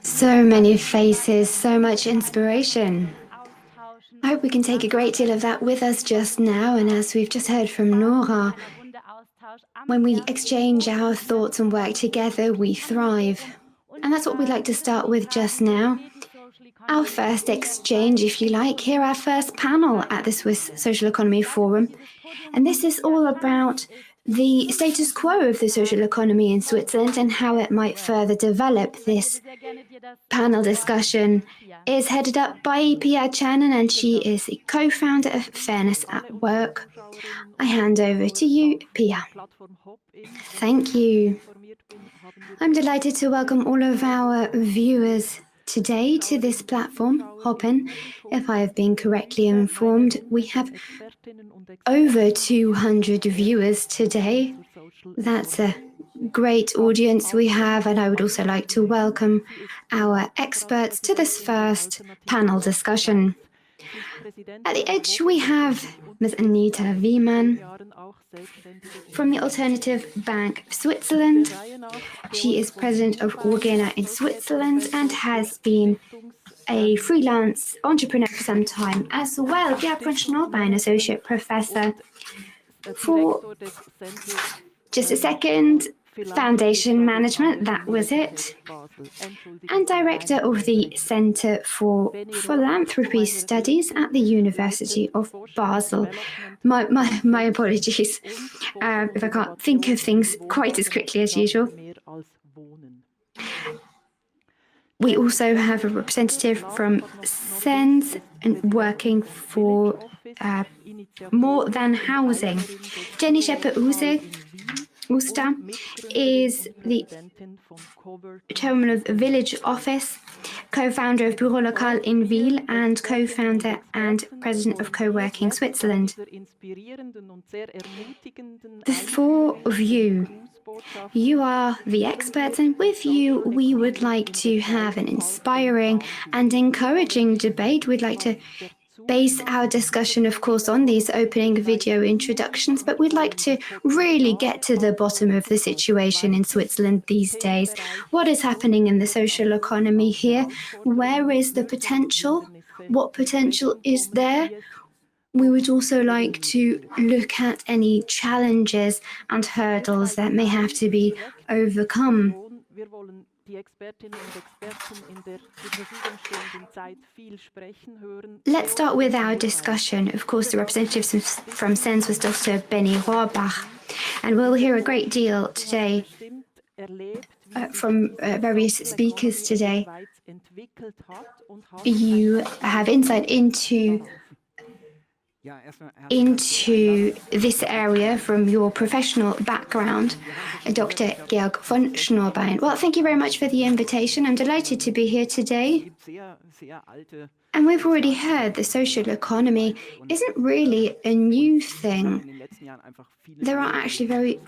So many faces, so much inspiration. I hope we can take a great deal of that with us just now. And as we've just heard from Nora, when we exchange our thoughts and work together, we thrive. And that's what we'd like to start with just now. Our first exchange, if you like, here our first panel at the Swiss Social Economy Forum. And this is all about the status quo of the social economy in Switzerland and how it might further develop. This panel discussion is headed up by Pia Channon, and she is the co-founder of Fairness at Work. I hand over to you, Pia. Thank you. I'm delighted to welcome all of our viewers today to this platform, Hoppen. If I have been correctly informed, we have over 200 viewers today. That's a great audience we have, and I would also like to welcome our experts to this first panel discussion. At the edge, we have Ms. Anita Wiemann from the Alternative Bank of Switzerland. She is president of Orgena in Switzerland and has been a freelance entrepreneur for some time as well. Gerhard von Schnorbein, associate professor for just a second, Foundation Management, that was it, and director of the Center for Philanthropy Studies at the University of Basel. My apologies if I can't think of things quite as quickly as usual. We also have a representative from SENS and working for More Than Housing. Jenny Usta is the chairman of Village Office, co-founder of Bureau Local in Wil, and co-founder and president of Coworking Switzerland. The four of you are the experts, and with you we would like to have an inspiring and encouraging debate. We'd like to base our discussion, of course, on these opening video introductions, but we'd like to really get to the bottom of the situation in Switzerland these days. What is happening in the social economy here? Where is the potential? What potential is there? We would also like to look at any challenges and hurdles that may have to be overcome. Let's start with our discussion. Of course, the representative from SENS was Dr. Benny Rohrbach, and we'll hear a great deal today from various speakers today. You have insight into this area from your professional background, Dr. Georg von Schnorbein. Well, thank you very much for the invitation. I'm delighted to be here today. And we've already heard the social economy isn't really a new thing. There are actually very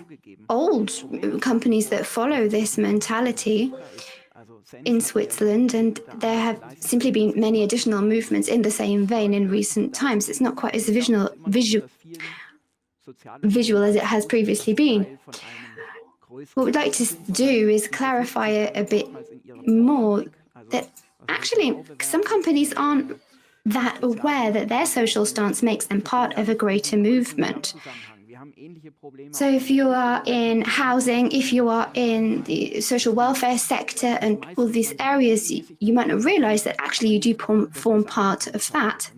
old companies that follow this mentality in Switzerland, and there have simply been many additional movements in the same vein in recent times. It's not quite as visual as it has previously been. What we'd like to do is clarify a bit more that actually some companies aren't that aware that their social stance makes them part of a greater movement. So if you are in housing, if you are in the social welfare sector and all these areas, you might not realize that actually you do form part of that.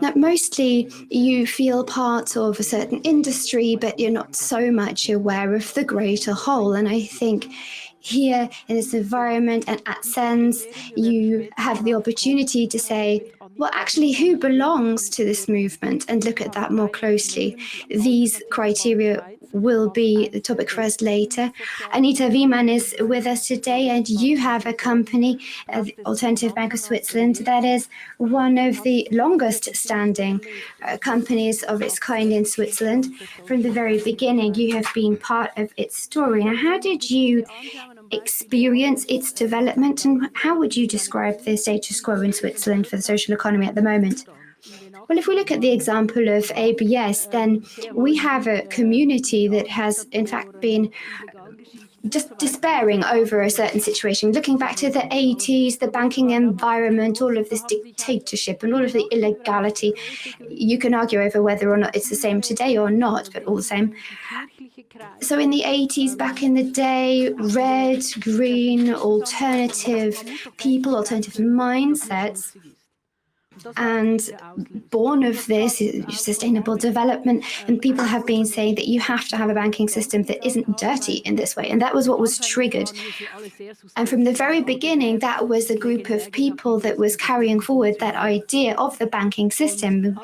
Now, mostly you feel part of a certain industry, but you're not so much aware of the greater whole. And I think here in this environment and at SENS, you have the opportunity to say, well, actually, who belongs to this movement, and look at that more closely. These criteria will be the topic for us later. Anita Wiemann is with us today, and you have a company, the Alternative Bank of Switzerland, that is one of the longest standing companies of its kind in Switzerland. From the very beginning, you have been part of its story. Now, how did you experience its development, and how would you describe the status quo in Switzerland for the social economy at the moment? Well, if we look at the example of ABS, then we have a community that has in fact been just despairing over a certain situation, looking back to the 80s, the banking environment, all of this dictatorship and all of the illegality. You can argue over whether or not it's the same today or not, but all the same. So in the 80s, back in the day, red, green, alternative people, alternative mindsets, and born of this sustainable development, and people have been saying that you have to have a banking system that isn't dirty in this way, and that was what was triggered. And from the very beginning, that was a group of people that was carrying forward that idea of the banking system.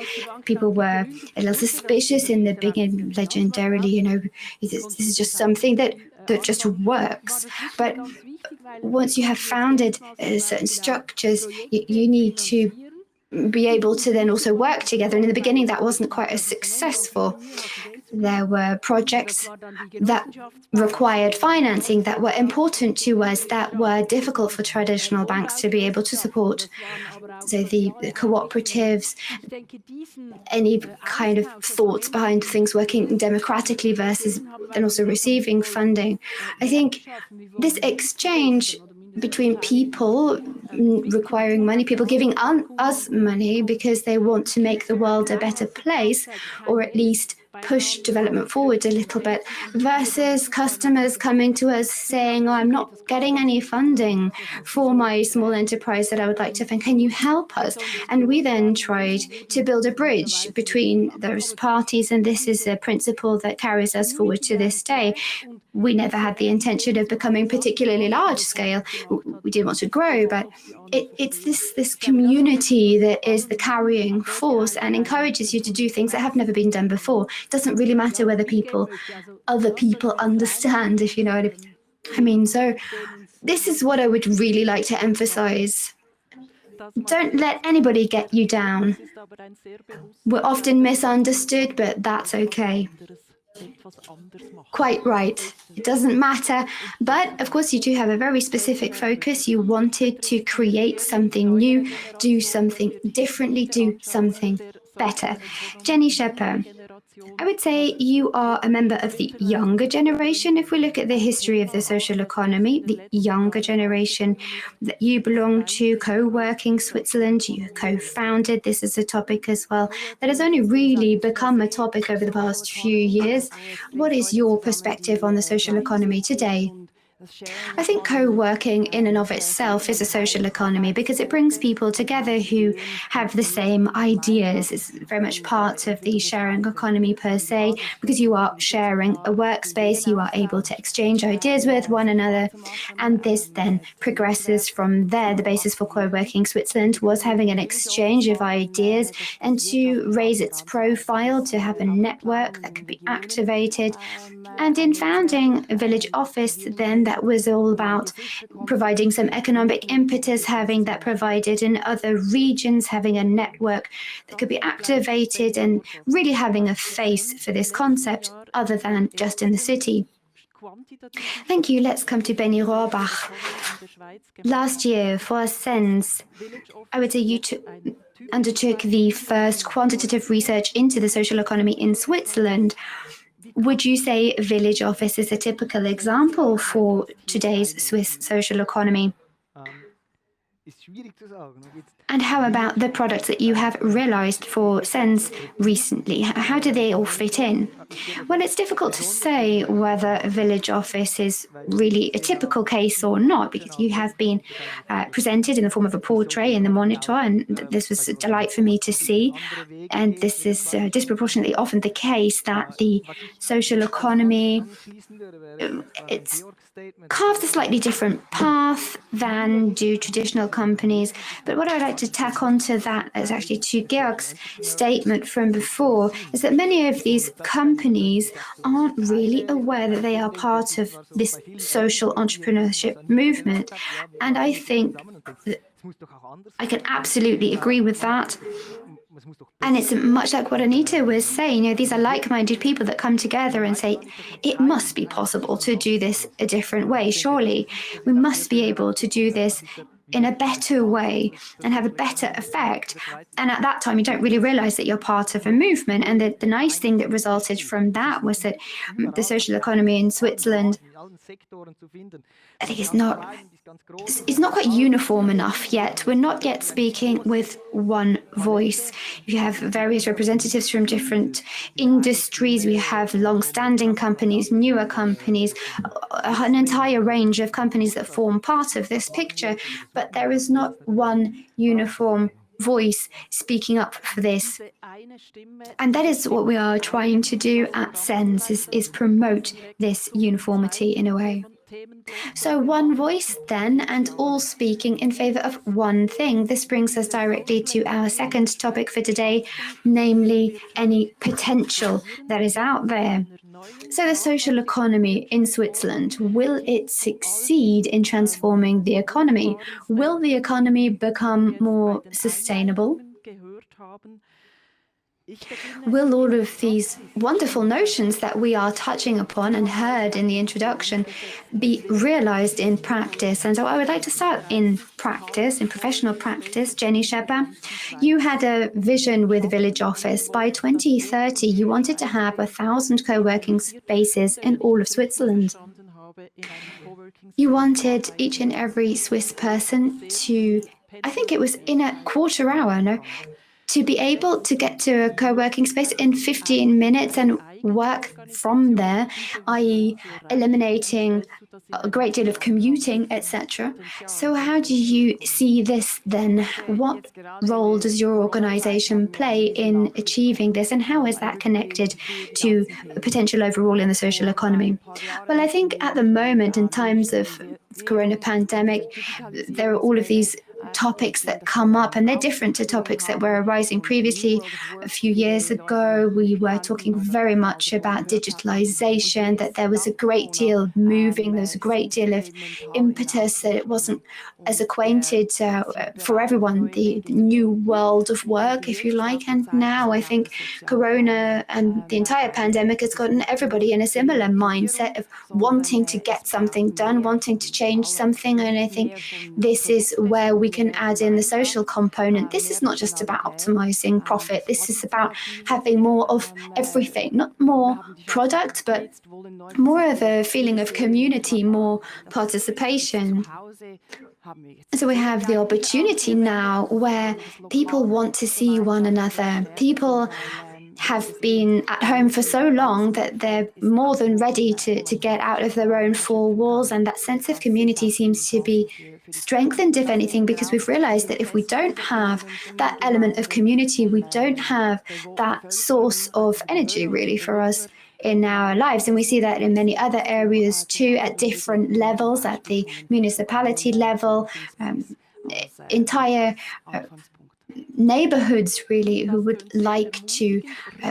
People were a little suspicious in the beginning, legendarily, this is just something that just works. But once you have founded certain structures, you need to be able to then also work together. And in the beginning, that wasn't quite as successful. There were projects that required financing that were important to us, that were difficult for traditional banks to be able to support. So the cooperatives, any kind of thoughts behind things working democratically versus and also receiving funding. I think this exchange between people requiring money, people giving us money because they want to make the world a better place, or at least push development forward a little bit, versus customers coming to us saying, I'm not getting any funding for my small enterprise that I would like to fund. Can you help us? And we then tried to build a bridge between those parties, and this is a principle that carries us forward to this day. We never had the intention of becoming particularly large scale. We didn't want to grow, but it's this community that is the carrying force and encourages you to do things that have never been done before. It doesn't really matter whether other people understand, if you know what I mean. So this is what I would really like to emphasize. Don't let anybody get you down. We're often misunderstood, but that's okay. Quite right. It doesn't matter. But of course, you do have a very specific focus. You wanted to create something new, do something differently, do something better. Jenny Shepper, I would say you are a member of the younger generation. If we look at the history of the social economy, the younger generation that you belong to, Coworking Switzerland, you co-founded. This is a topic as well that has only really become a topic over the past few years. What is your perspective on the social economy today? I think co-working in and of itself is a social economy because it brings people together who have the same ideas. It's very much part of the sharing economy per se, because you are sharing a workspace, you are able to exchange ideas with one another, and this then progresses from there. The basis for Co-working Switzerland was having an exchange of ideas and to raise its profile, to have a network that could be activated. And in founding a village office, then that was all about providing some economic impetus, having that provided in other regions, having a network that could be activated, and really having a face for this concept other than just in the city. Thank you. Let's come to Benny Rohrbach. Last year, for Sense, I would say you undertook the first quantitative research into the social economy in Switzerland. Would you say village office is a typical example for today's Swiss social economy? And how about the products that you have realized for Sense recently? How do they all fit in? Well, it's difficult to say whether a village office is really a typical case or not, because you have been presented in the form of a portrait in the monitor, and this was a delight for me to see. And this is disproportionately often the case that the social economy, it's carves a slightly different path than do traditional companies. But what I'd like to tack onto that is actually to Georg's statement from before, is that many of these companies aren't really aware that they are part of this social entrepreneurship movement. And I think that I can absolutely agree with that. And it's much like what Anita was saying, these are like-minded people that come together and say, it must be possible to do this a different way. Surely we must be able to do this in a better way and have a better effect. And at that time, you don't really realize that you're part of a movement. And the nice thing that resulted from that was that the social economy in Switzerland, I think it's not quite uniform enough yet. We're not yet speaking with one voice. You have various representatives from different industries. We have long-standing companies, newer companies, an entire range of companies that form part of this picture, but there is not one uniform voice speaking up for this. And that is what we are trying to do at SENS, is promote this uniformity in a way. So one voice then, and all speaking in favor of one thing. This brings us directly to our second topic for today, namely any potential that is out there. So the social economy in Switzerland, will it succeed in transforming the economy? Will the economy become more sustainable? Will all of these wonderful notions that we are touching upon and heard in the introduction be realized in practice? And so I would like to start in practice, in professional practice. Jenny Shepper, you had a vision with Village Office. By 2030, you wanted to have 1,000 co-working spaces in all of Switzerland. You wanted each and every Swiss person to, I think it was in a quarter hour, no? To be able to get to a co-working space in 15 minutes and work from there, i.e. eliminating a great deal of commuting, etc. So how do you see this then? What role does your organization play in achieving this, and how is that connected to potential overall in the social economy? Well, I think at the moment, in times of corona pandemic, there are all of these topics that come up, and they're different to topics that were arising previously. A few years ago, we were talking very much about digitalization, that there was a great deal moving, there was a great deal of impetus, that it wasn't as acquainted for everyone, the new world of work, if you like. And now I think Corona and the entire pandemic has gotten everybody in a similar mindset of wanting to get something done, wanting to change something. And I think this is where we can add in the social component. This is not just about optimizing profit. This is about having more of everything, not more product, but more of a feeling of community, more participation. So we have the opportunity now where people want to see one another. People have been at home for so long that they're more than ready to get out of their own four walls, and that sense of community seems to be strengthened, if anything, because we've realized that if we don't have that element of community, we don't have that source of energy really for us in our lives. And we see that in many other areas too, at different levels, at the municipality level, entire neighborhoods really who would like to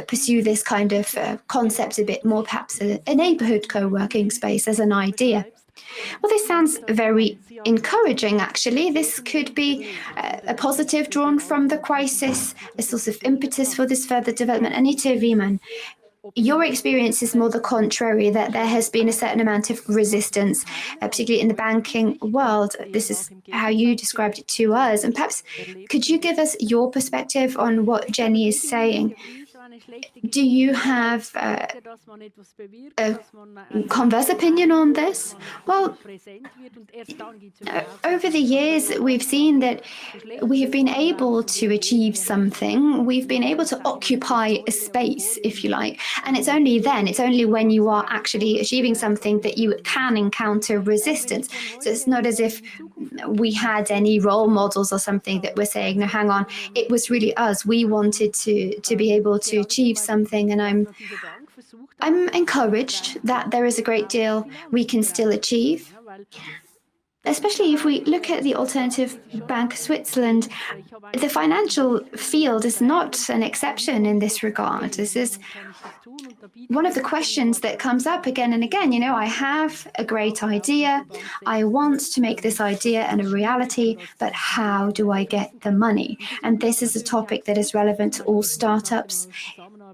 pursue this kind of concept a bit more, perhaps a neighborhood co-working space as an idea. Well, this sounds very encouraging, actually. This could be a positive drawn from the crisis, a source of impetus for this further development. Anita Wiemann, your experience is more the contrary, that there has been a certain amount of resistance, particularly in the banking world. This is how you described it to us. And perhaps could you give us your perspective on what Jenny is saying? Do you have a converse opinion on this? Well, over the years, we've seen that we have been able to achieve something. We've been able to occupy a space, if you like. And it's only then, it's only when you are actually achieving something that you can encounter resistance. So it's not as if we had any role models or something that were saying, no, hang on, it was really us. We wanted to be able to achieve something. And I'm encouraged that there is a great deal we can still achieve, especially if we look at the Alternative Bank Switzerland. The financial field is not an exception in this regard. This is one of the questions that comes up again and again. You know, I have a great idea. I want to make this idea a reality, but how do I get the money? And this is a topic that is relevant to all startups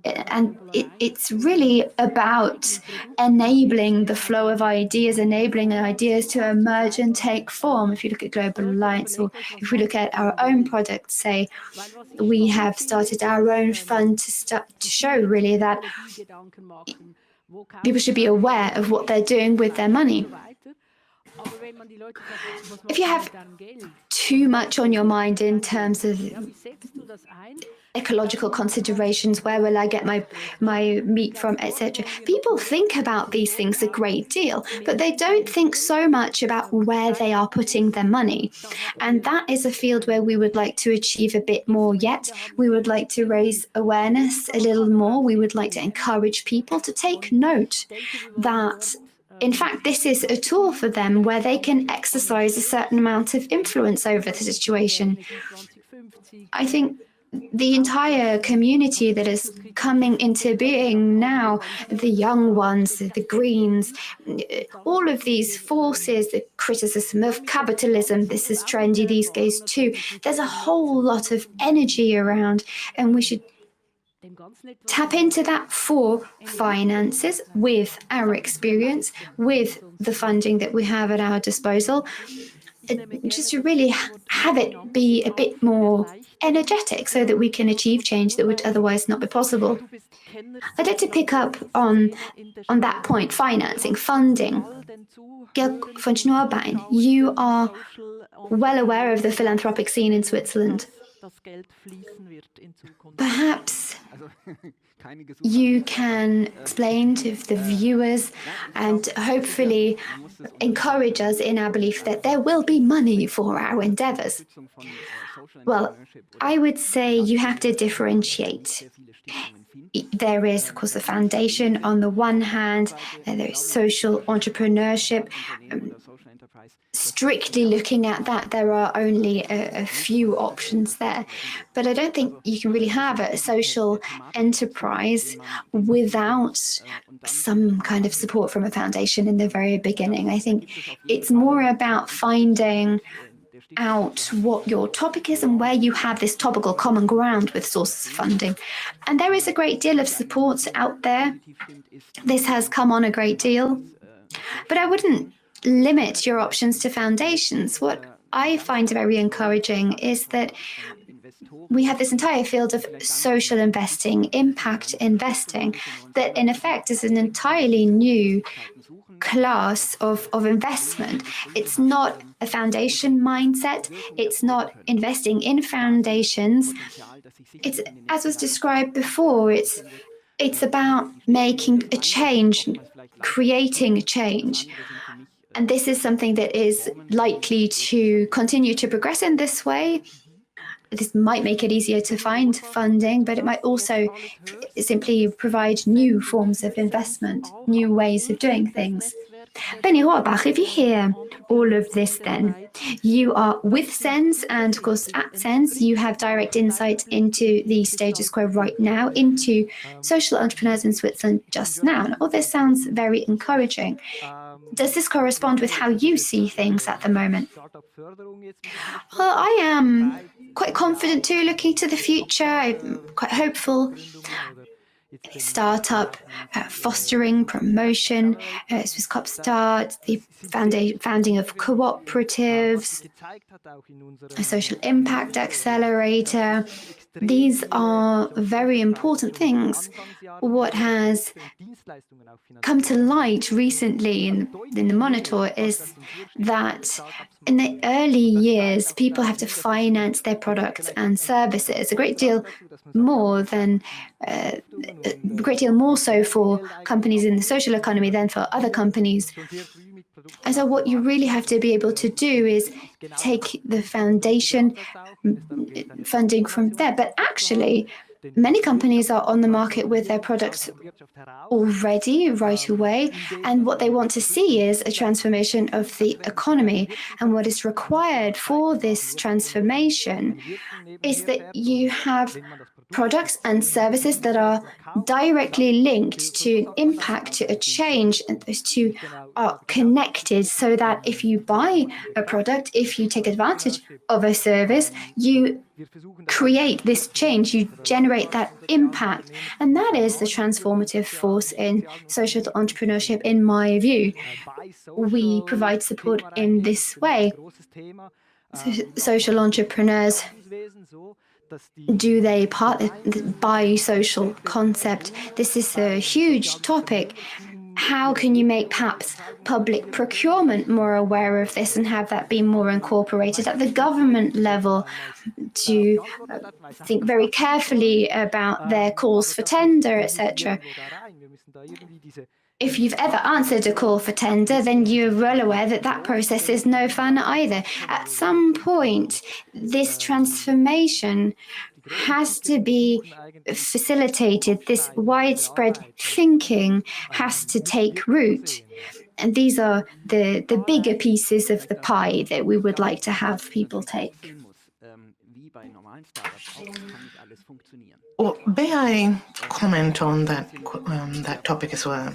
And it's really about enabling the flow of ideas, enabling ideas to emerge and take form. If you look at Global Alliance, or if we look at our own products, say, we have started our own fund to show really that people should be aware of what they're doing with their money. If you have too much on your mind in terms of ecological considerations, where will I get my meat from, etc., people think about these things a great deal, but they don't think so much about where they are putting their money. And that is a field where we would like to achieve a bit more yet. We would like to raise awareness a little more. We would like to encourage people to take note that in fact, this is a tool for them where they can exercise a certain amount of influence over the situation. I think the entire community that is coming into being now, the young ones, the Greens, all of these forces, the criticism of capitalism, this is trendy these days too. There's a whole lot of energy around, and we should tap into that for finances with our experience, with the funding that we have at our disposal, just to really have it be a bit more energetic so that we can achieve change that would otherwise not be possible. I'd like to pick up on that point, financing, funding. Georg von Schnorbein, you are well aware of the philanthropic scene in Switzerland. Perhaps you can explain to the viewers and hopefully encourage us in our belief that there will be money for our endeavors. Well, I would say you have to differentiate. There is, of course, a foundation on the one hand, and there is social entrepreneurship. Strictly looking at that, there are only a few options there. But I don't think you can really have a social enterprise without some kind of support from a foundation in the very beginning. I think it's more about finding out what your topic is and where you have this topical common ground with sources of funding. And there is a great deal of support out there. This has come on a great deal. But I wouldn't limit your options to foundations. What I find very encouraging is that we have this entire field of social investing, impact investing, that in effect is an entirely new class of investment. It's not a foundation mindset. It's not investing in foundations. It's, as was described before, it's about making a change, creating a change. And this is something that is likely to continue to progress in this way. This might make it easier to find funding, but it might also simply provide new forms of investment, new ways of doing things. Benny Rohrbach, if you hear all of this then, you are with SENS, and of course at SENS you have direct insight into the status quo right now, into social entrepreneurs in Switzerland just now. And all this sounds very encouraging. Does this correspond with how you see things at the moment? Well, I am quite confident too, looking to the future. I'm quite hopeful. Startup, fostering, promotion, Swiss Cop Start, the founding of cooperatives, a social impact accelerator. These are very important things. What has come to light recently in the Monitor is that in the early years, people have to finance their products and services a great deal more so for companies in the social economy than for other companies. And so what you really have to be able to do is take the foundation funding from there. But actually, many companies are on the market with their products already right away. And what they want to see is a transformation of the economy. And what is required for this transformation is that you have products and services that are directly linked to impact, to a change, and those two are connected so that if you buy a product, if you take advantage of a service, you create this change, you generate that impact. And that is the transformative force in social entrepreneurship, in my view. We provide support in this way. Social entrepreneurs, do they buy social concept? This is a huge topic. How can you make perhaps public procurement more aware of this and have that be more incorporated at the government level to think very carefully about their calls for tender, etc.? If you've ever answered a call for tender, then you're well aware that that process is no fun either. At some point, this transformation has to be facilitated. This widespread thinking has to take root. And these are the bigger pieces of the pie that we would like to have people take. Well, may I comment on that topic as well?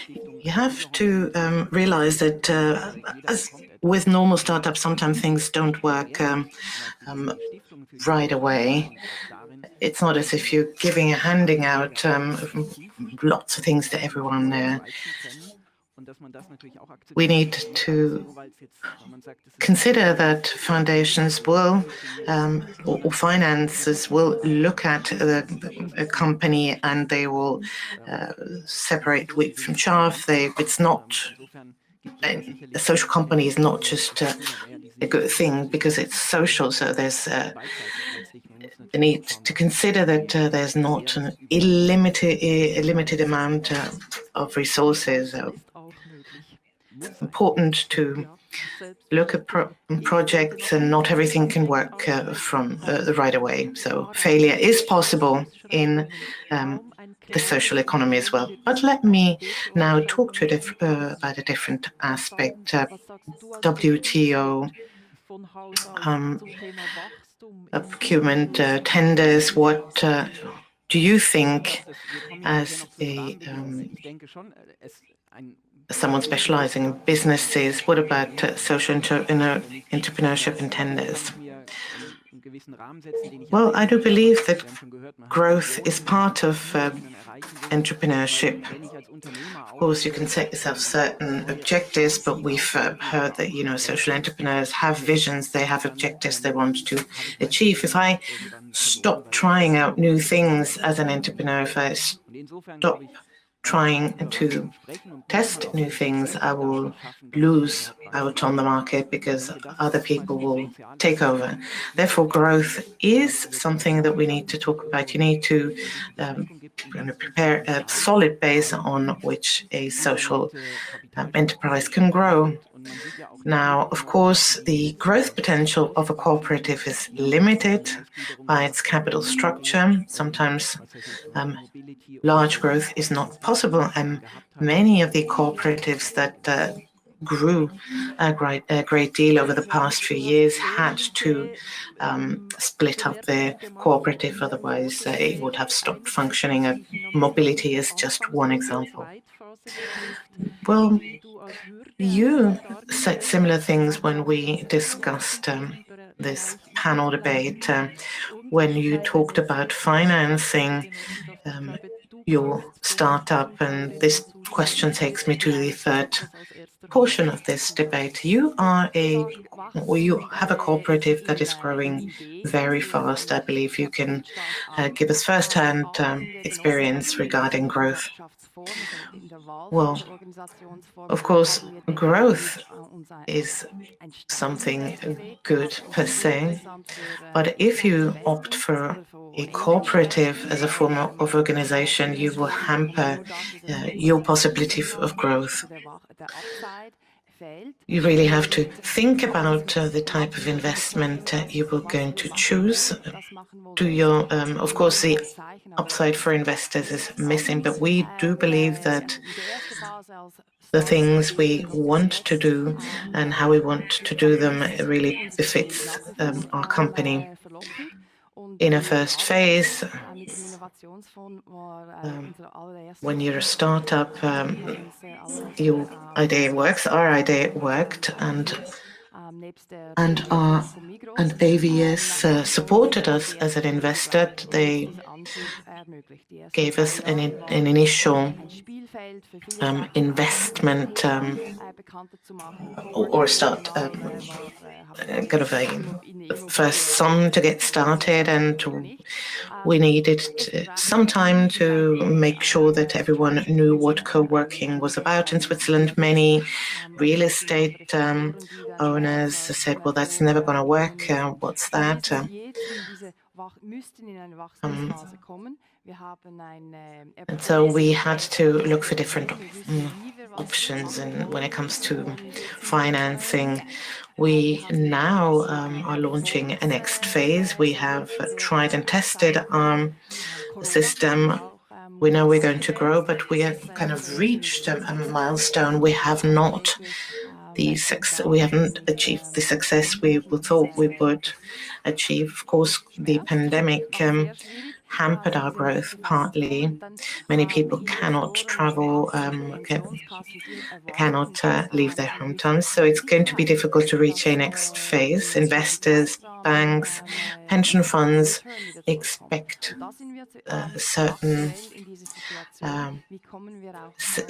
You have to realize that as with normal startups, sometimes things don't work right away. It's not as if you're handing out lots of things to everyone. We need to consider that foundations will, or finances will look at a company and they will separate wheat from chaff. It's not, a social company is not just a good thing because it's social. So there's a need to consider that there's not a limited amount of resources. It's important to look at projects, and not everything can work from right away. So failure is possible in the social economy as well. But let me now talk to about a different aspect. WTO, procurement, tenders. What do you think, as someone specializing in businesses, what about social entrepreneurship and tenders? Well, I do believe that growth is part of entrepreneurship. Of course, you can set yourself certain objectives, but we've heard that, social entrepreneurs have visions, they have objectives they want to achieve. If I stop trying out new things as an entrepreneur, if I stop trying to test new things, I will lose out on the market because other people will take over. Therefore, growth is something that we need to talk about. You need to prepare a solid base on which a social enterprise can grow. Now, of course, the growth potential of a cooperative is limited by its capital structure. Sometimes large growth is not possible, and many of the cooperatives that grew a great deal over the past few years had to split up their cooperative, otherwise it would have stopped functioning. Mobility is just one example. Well, you said similar things when we discussed this panel debate, when you talked about financing your startup, and this question takes me to the third portion of this debate. You have a cooperative that is growing very fast. I believe you can give us first-hand experience regarding growth. Well, of course, growth is something good per se, but if you opt for a cooperative as a form of organization, you will hamper your possibility of growth. You really have to think about the type of investment you are going to choose. Of course, the upside for investors is missing, but we do believe that the things we want to do and how we want to do them really befits our company. In a first phase, when you're a startup, your idea works, our idea worked, and AVS supported us as an investor. They gave us an initial investment or start kind of a first sum to get started, and we needed some time to make sure that everyone knew what co-working was about in Switzerland. Many real estate owners said, well, that's never going to work. What's that? And so we had to look for different options. And when it comes to financing, we now are launching a next phase. We have tried and tested our system. We know we're going to grow, but we have kind of reached a milestone. We haven't achieved the success we thought we would achieve. Of course, the pandemic hampered our growth partly. Many people cannot travel, cannot leave their hometowns, so it's going to be difficult to reach a next phase. Investors, banks, pension funds expect certain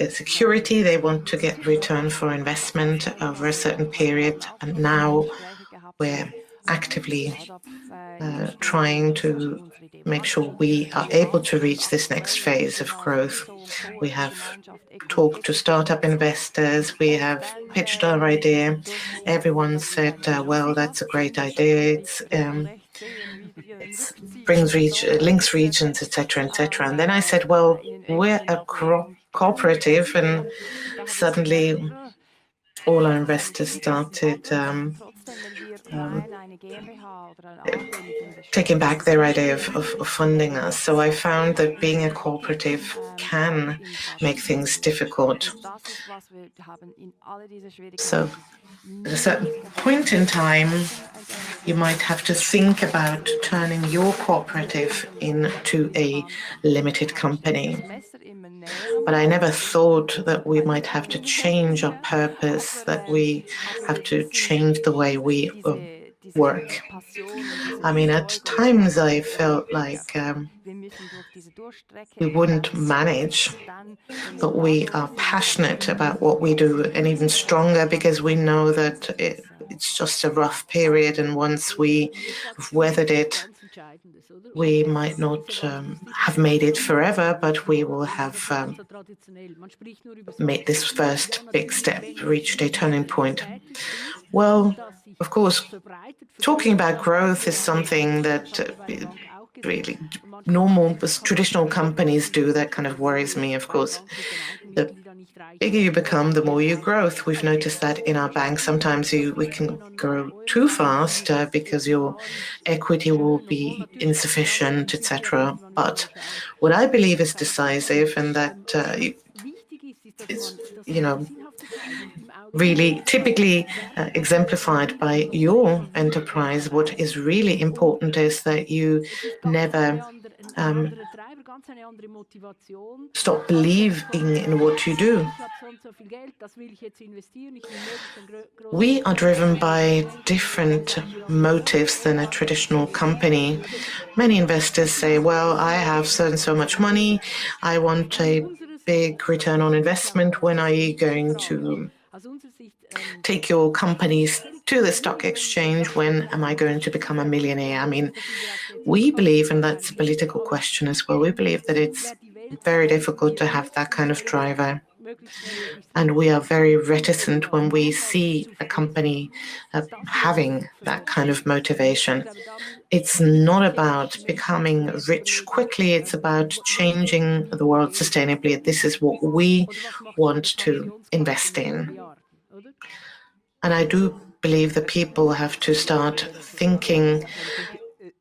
security. They want to get return for investment over a certain period, and now we're actively trying to make sure we are able to reach this next phase of growth. We have talked to startup investors, we have pitched our idea. Everyone said, well, that's a great idea. It links regions, etc., etc. And then I said, well, we're a cooperative, and suddenly all our investors started taking back their idea of funding us. So I found that being a cooperative can make things difficult. So at a certain point in time, you might have to think about turning your cooperative into a limited company. But I never thought that we might have to change our purpose, that we have to change the way we work. I mean, at times I felt like we wouldn't manage, but we are passionate about what we do, and even stronger because we know that it's just a rough period, and once we have weathered it, we might not have made it forever, but we will have made this first big step, reached a turning point. Well, of course, talking about growth is something that really traditional companies do. That kind of worries me, of course. The bigger you become, the more you grow. We've noticed that in our bank. Sometimes we can grow too fast because your equity will be insufficient, etc. But what I believe is decisive, and that is, really typically exemplified by your enterprise. What is really important is that you never stop believing in what you do. We are driven by different motives than a traditional company. Many investors say, well, I have so and so much money, I want a big return on investment. When are you going to take your companies to the stock exchange? When am I going to become a millionaire? I mean, we believe, and that's a political question as well, we believe that it's very difficult to have that kind of driver. And we are very reticent when we see a company having that kind of motivation. It's not about becoming rich quickly, it's about changing the world sustainably. This is what we want to invest in. And I do believe that people have to start thinking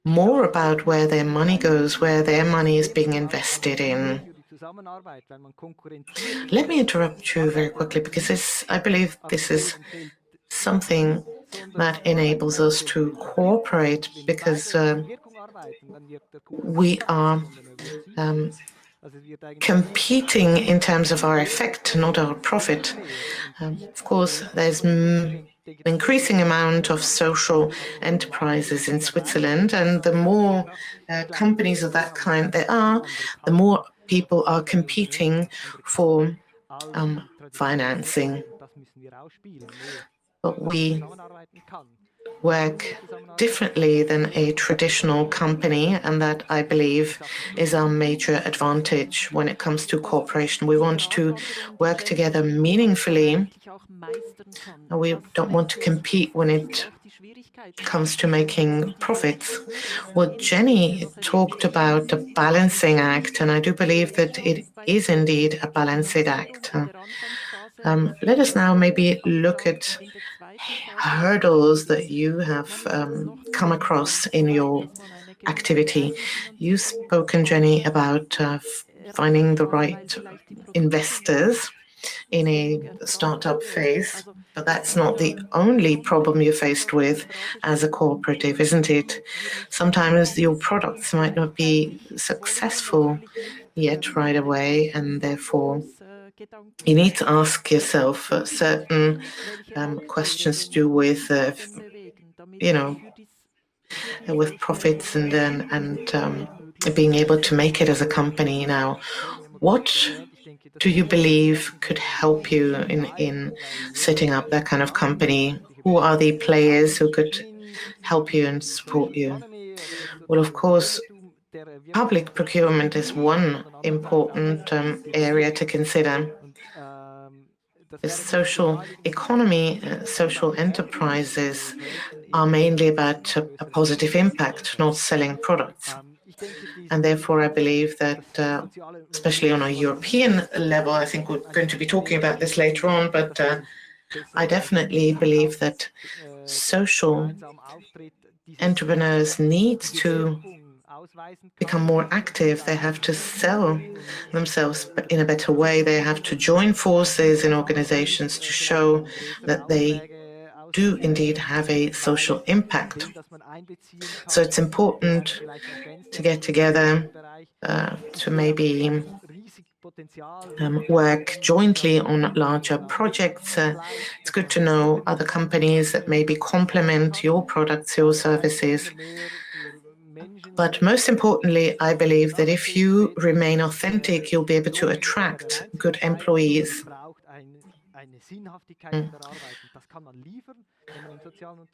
more about where their money goes, where their money is being invested in. Let me interrupt you very quickly, because I believe this is something that enables us to cooperate, because we are competing in terms of our effect, not our profit. Of course, there's an increasing amount of social enterprises in Switzerland, and the more companies of that kind there are, the more people are competing for financing. But we work differently than a traditional company, and that, I believe, is our major advantage when it comes to cooperation. We want to work together meaningfully. We don't want to compete when it comes to making profits. Well, Jenny talked about a balancing act, and I do believe that it is indeed a balancing act. Let us now maybe look at hurdles that you have come across in your activity. You've spoken, Jenny, about finding the right investors in a startup phase, but that's not the only problem you're faced with as a cooperative, isn't it? Sometimes your products might not be successful yet right away, and therefore you need to ask yourself certain questions to do with, with profits and being able to make it as a company. Now, what do you believe could help you in setting up that kind of company? Who are the players who could help you and support you? Well, of course, public procurement is one important area to consider. The social economy, social enterprises are mainly about a positive impact, not selling products. And therefore, I believe that, especially on a European level, I think we're going to be talking about this later on, but I definitely believe that social entrepreneurs need to become more active. They have to sell themselves in a better way. They have to join forces in organizations to show that they do indeed have a social impact. So it's important to get together, to maybe work jointly on larger projects. It's good to know other companies that maybe complement your products, your services. But most importantly, I believe that if you remain authentic, you'll be able to attract good employees.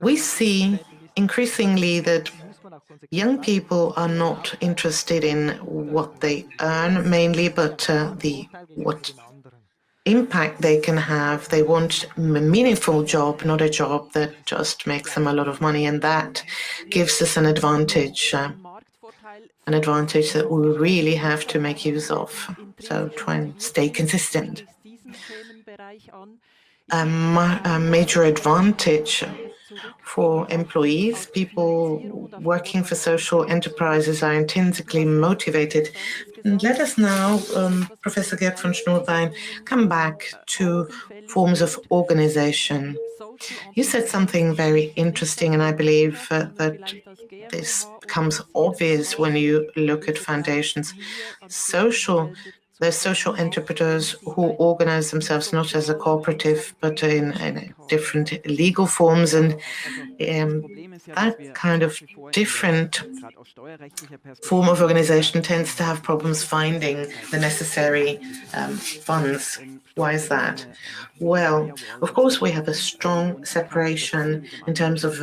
We see increasingly that young people are not interested in what they earn mainly, but what impact they can have. They want a meaningful job, not a job that just makes them a lot of money, and that gives us an advantage that we really have to make use of. So try and stay consistent. A major advantage for employees, people working for social enterprises are intrinsically motivated. And let us now, Professor Georg von Schnurbein, come back to forms of organization. You said something very interesting, and I believe that this becomes obvious when you look at foundations. There's social entrepreneurs who organize themselves not as a cooperative, but in different legal forms. And that kind of different form of organization tends to have problems finding the necessary funds. Why is that? Well, of course, we have a strong separation in terms of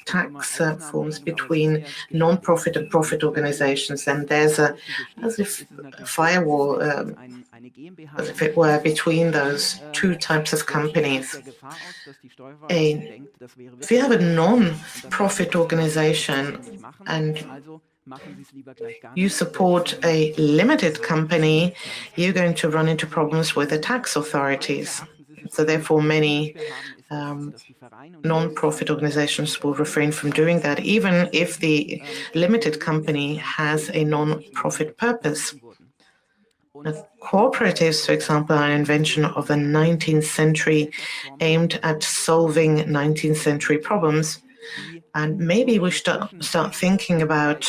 tax forms between non-profit and profit organizations, and there's as if a firewall, as if it were, between those two types of companies. If you have a non-profit organization and you support a limited company, you're going to run into problems with the tax authorities. So therefore, many non-profit organizations will refrain from doing that, even if the limited company has a non-profit purpose. Cooperatives, for example, are an invention of the 19th century aimed at solving 19th century problems. And maybe we start thinking about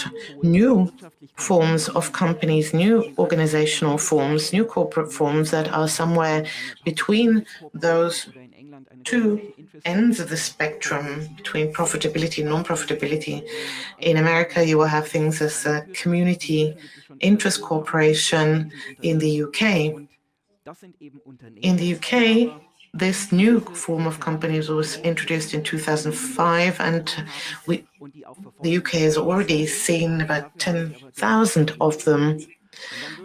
new forms of companies, new organizational forms, new corporate forms that are somewhere between those two ends of the spectrum between profitability and non-profitability. In America, you will have things as a community interest corporation. In the UK, this new form of companies was introduced in 2005, and the UK has already seen about 10,000 of them.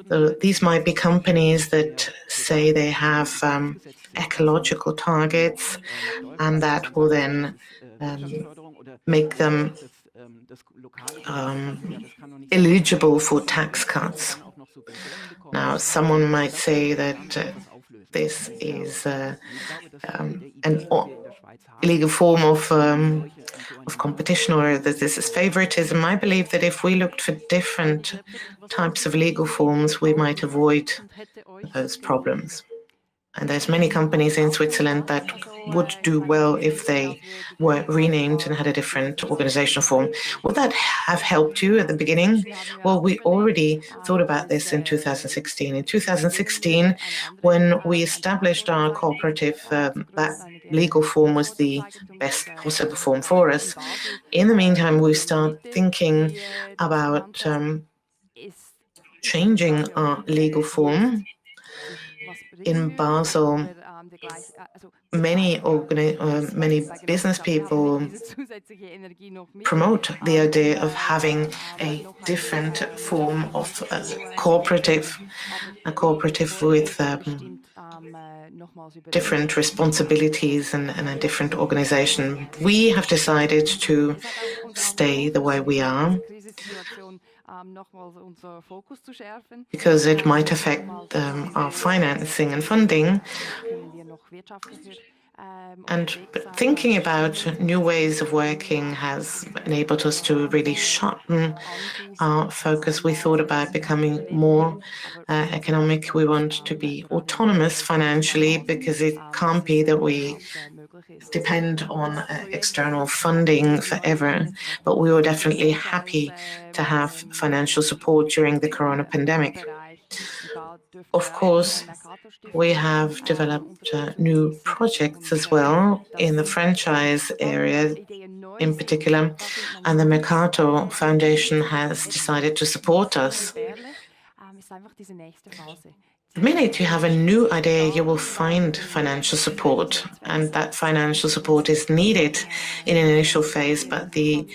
So these might be companies that say they have ecological targets, and that will then make them eligible for tax cuts. Now, someone might say that this is an illegal form of competition, or that this is favoritism. I believe that if we looked for different types of legal forms, we might avoid those problems. And there's many companies in Switzerland that would do well if they were renamed and had a different organizational form. Would that have helped you at the beginning? Well, we already thought about this in 2016. In 2016, when we established our cooperative, that legal form was the best possible form for us. In the meantime, we start thinking about changing our legal form. In Basel, many business people promote the idea of having a different form of cooperative, a cooperative with different responsibilities and a different organization. We have decided to stay the way we are because it might affect our financing and funding. And thinking about new ways of working has enabled us to really sharpen our focus. We thought about becoming more economic. We want to be autonomous financially because it can't be that we depend on external funding forever. But we were definitely happy to have financial support during the corona pandemic. Of course, we have developed new projects as well in the franchise area in particular, and the Mercato Foundation has decided to support us. The minute you have a new idea, you will find financial support, and that financial support is needed in an initial phase, but the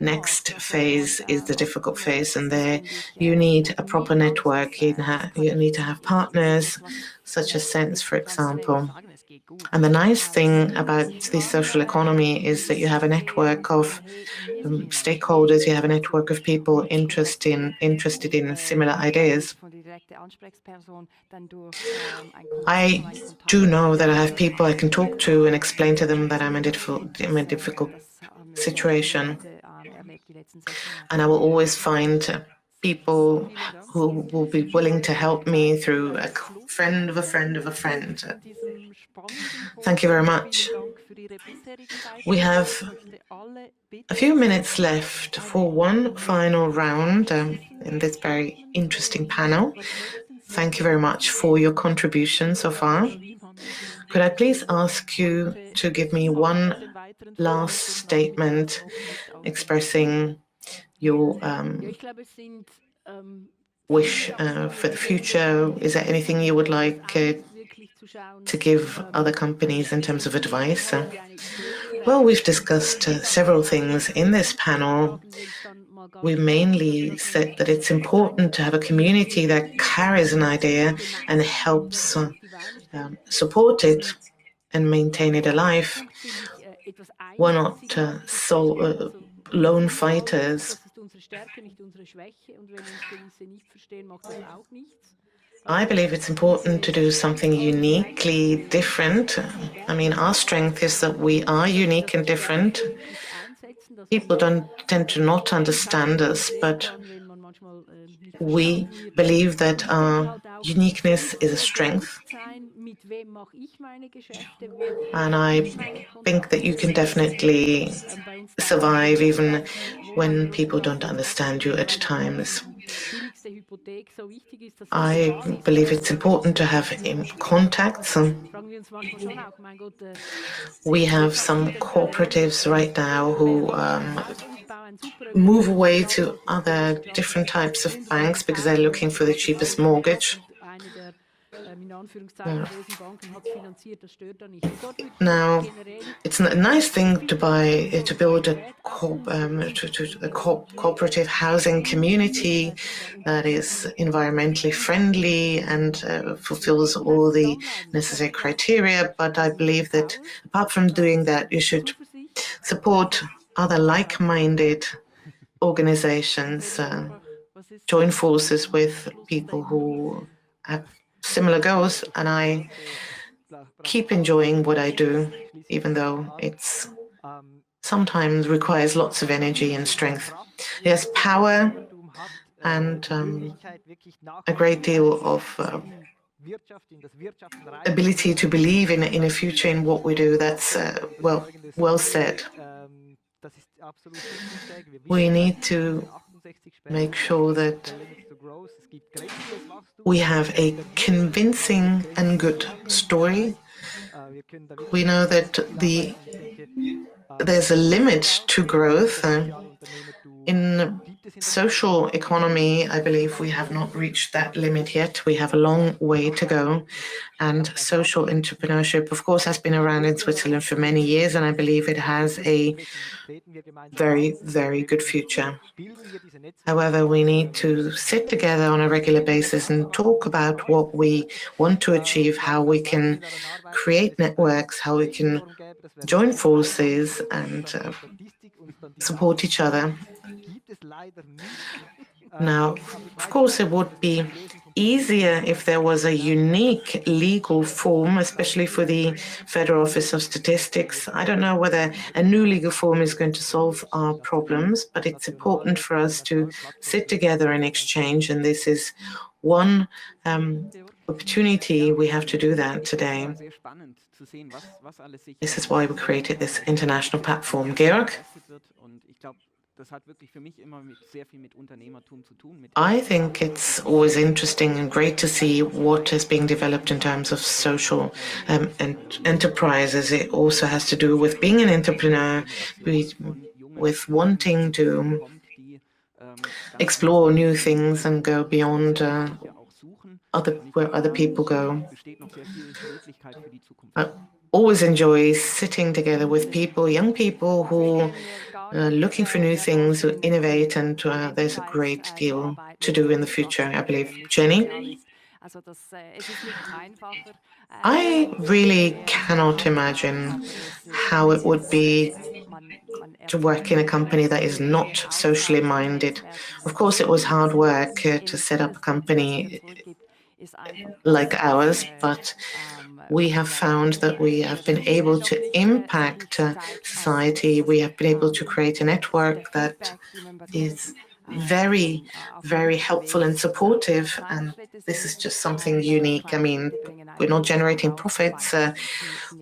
next phase is the difficult phase, and there you need a proper network. You need to have partners, such as Sense, for example. And the nice thing about the social economy is that you have a network of stakeholders, you have a network of people interested in similar ideas. I do know that I have people I can talk to and explain to them that I'm in a difficult situation. And I will always find people who will be willing to help me through a friend of a friend of a friend. Thank you very much. We have a few minutes left for one final round in this very interesting panel. Thank you very much for your contribution so far. Could I please ask you to give me one last statement expressing your wish for the future? Is there anything you would like to give other companies in terms of advice? Well, we've discussed several things in this panel. We mainly said that it's important to have a community that carries an idea and helps support it and maintain it alive. We're not lone fighters. I believe it's important to do something uniquely different. I mean, our strength is that we are unique and different. People don't tend to not understand us, but we believe that our uniqueness is a strength. And I think that you can definitely survive even when people don't understand you at times. I believe it's important to have contacts. We have some cooperatives right now who move away to other different types of banks because they're looking for the cheapest mortgage. Now, it's a nice thing to build a cooperative housing community that is environmentally friendly and fulfills all the necessary criteria. But I believe that apart from doing that, you should support other like-minded organizations, join forces with people who have similar goals, and I keep enjoying what I do, even though it's sometimes requires lots of energy and strength. There's power and a great deal of ability to believe in a future in what we do. That's well said. We need to make sure that we have a convincing and good story. We know that there's a limit to growth. In social economy, I believe we have not reached that limit yet. We have a long way to go. And social entrepreneurship, of course, has been around in Switzerland for many years, and I believe it has a very, very good future. However, we need to sit together on a regular basis and talk about what we want to achieve, how we can create networks, how we can join forces and support each other. Now, of course, it would be easier if there was a unique legal form, especially for the Federal Office of Statistics. I don't know whether a new legal form is going to solve our problems, but it's important for us to sit together and exchange, and this is one opportunity we have to do that today. This is why we created this international platform. Georg? I think it's always interesting and great to see what is being developed in terms of social enterprises. It also has to do with being an entrepreneur, with wanting to explore new things and go beyond where other people go. I always enjoy sitting together with people, young people who are looking for new things, who innovate, and there's a great deal to do in the future, I believe. Jenny? I really cannot imagine how it would be to work in a company that is not socially minded. Of course, it was hard work to set up a company like ours, but we have found that we have been able to impact society. We have been able to create a network that is very, very helpful and supportive. And this is just something unique. I mean, we're not generating profits. We're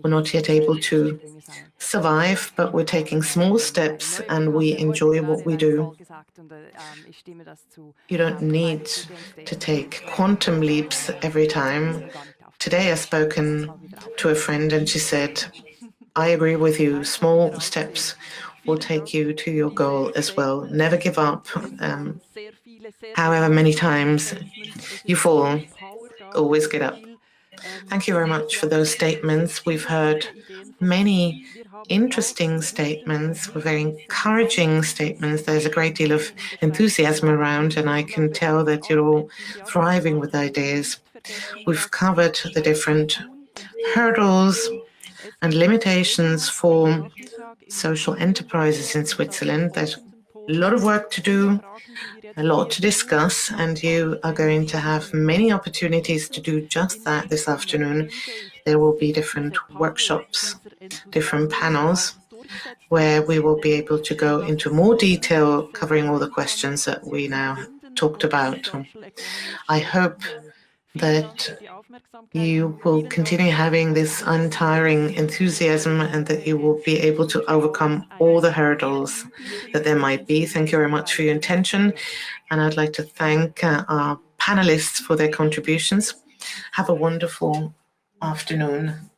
not yet able to survive, but we're taking small steps and we enjoy what we do. You don't need to take quantum leaps every time. Today I've spoken to a friend and she said, I agree with you, small steps will take you to your goal as well. Never give up. However many times you fall, always get up. Thank you very much for those statements. We've heard many interesting statements, very encouraging statements. There's a great deal of enthusiasm around, and I can tell that you're all thriving with ideas. We've covered the different hurdles and limitations for social enterprises in Switzerland. There's a lot of work to do, a lot to discuss, and you are going to have many opportunities to do just that this afternoon. There will be different workshops, different panels, where we will be able to go into more detail, covering all the questions that we now talked about. I hope that you will continue having this untiring enthusiasm and that you will be able to overcome all the hurdles that there might be. Thank you very much for your attention. And I'd like to thank our panelists for their contributions. Have a wonderful afternoon.